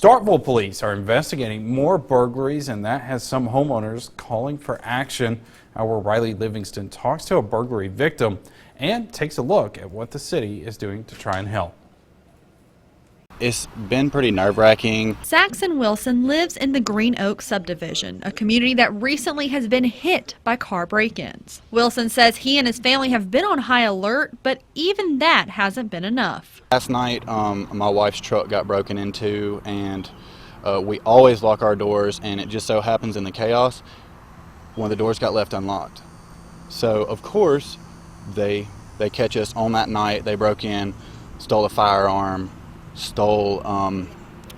Starkville Police are investigating more burglaries, and that has some homeowners calling for action. Our Riley Livingston talks to a burglary victim and takes a look at what the city is doing to try and help. It's been pretty nerve-wracking. Saxon Wilson lives in the Green Oak subdivision, a community that recently has been hit by car break-ins. Wilson says he and his family have been on high alert, but even that hasn't been enough. Last night, my wife's truck got broken into, and we always lock our doors, and it just so happens in the chaos, one of the doors got left unlocked. So, of course, they catch us on that night. They broke in, stole a firearm, stole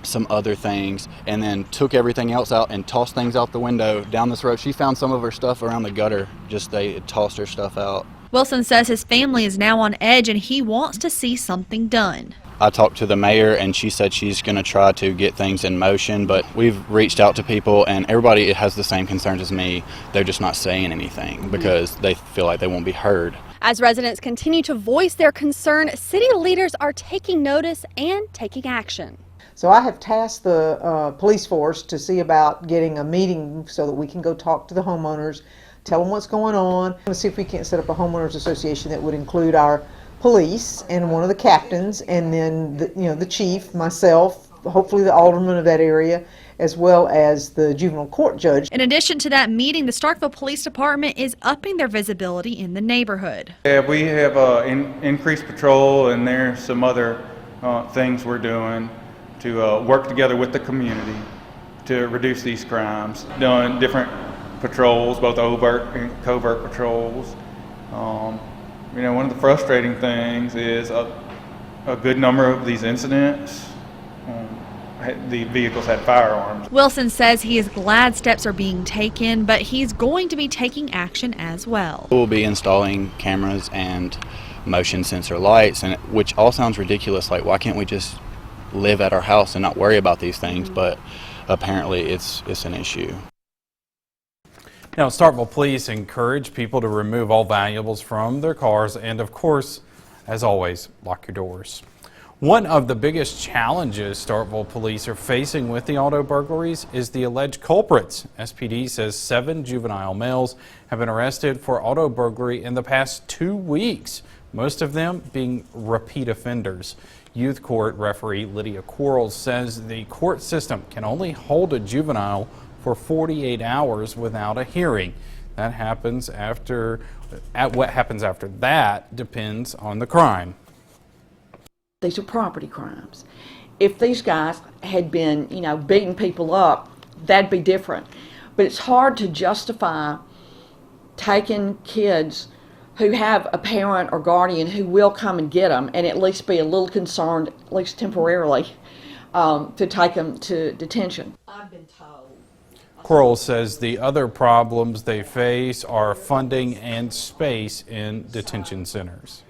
some other things, and then took everything else out and tossed things out the window down this road. She found some of her stuff around the gutter. They tossed her stuff out. Wilson says his family is now on edge and he wants to see something done. I talked to the mayor and she said she's going to try to get things in motion, but we've reached out to people and everybody has the same concerns as me. They're just not saying anything because they feel like they won't be heard. As residents continue to voice their concern, city leaders are taking notice and taking action. So I have tasked the police force to see about getting a meeting so that we can go talk to the homeowners, tell them what's going on, and see if we can't set up a homeowners association that would include our police and one of the captains, and then the chief, myself, hopefully the alderman of that area, as well as the juvenile court judge. In addition to that meeting, the Starkville Police Department is upping their visibility in the neighborhood. Yeah, we have increased patrol, and there's some other things we're doing to work together with the community to reduce these crimes. Doing different patrols, both overt and covert patrols. One of the frustrating things is a good number of these incidents, the vehicles had firearms. Wilson says he is glad steps are being taken, but he's going to be taking action as well. We'll be installing cameras and motion sensor lights, which all sounds ridiculous. Like, why can't we just live at our house and not worry about these things? But apparently it's an issue. Now, Starkville Police encourage people to remove all valuables from their cars and, of course, as always, lock your doors. One of the biggest challenges Starkville Police are facing with the auto burglaries is the alleged culprits. SPD says 7 juvenile males have been arrested for auto burglary in the past 2 weeks, most of them being repeat offenders. Youth court referee Lydia Quarles says the court system can only hold a juvenile for 48 hours without a hearing. What happens after that depends on the crime. These are property crimes. If these guys had been, beating people up, that'd be different. But it's hard to justify taking kids who have a parent or guardian who will come and get them and at least be a little concerned, at least temporarily, to take them to detention. I've been told. Quarles says the other problems they face are funding and space in detention centers.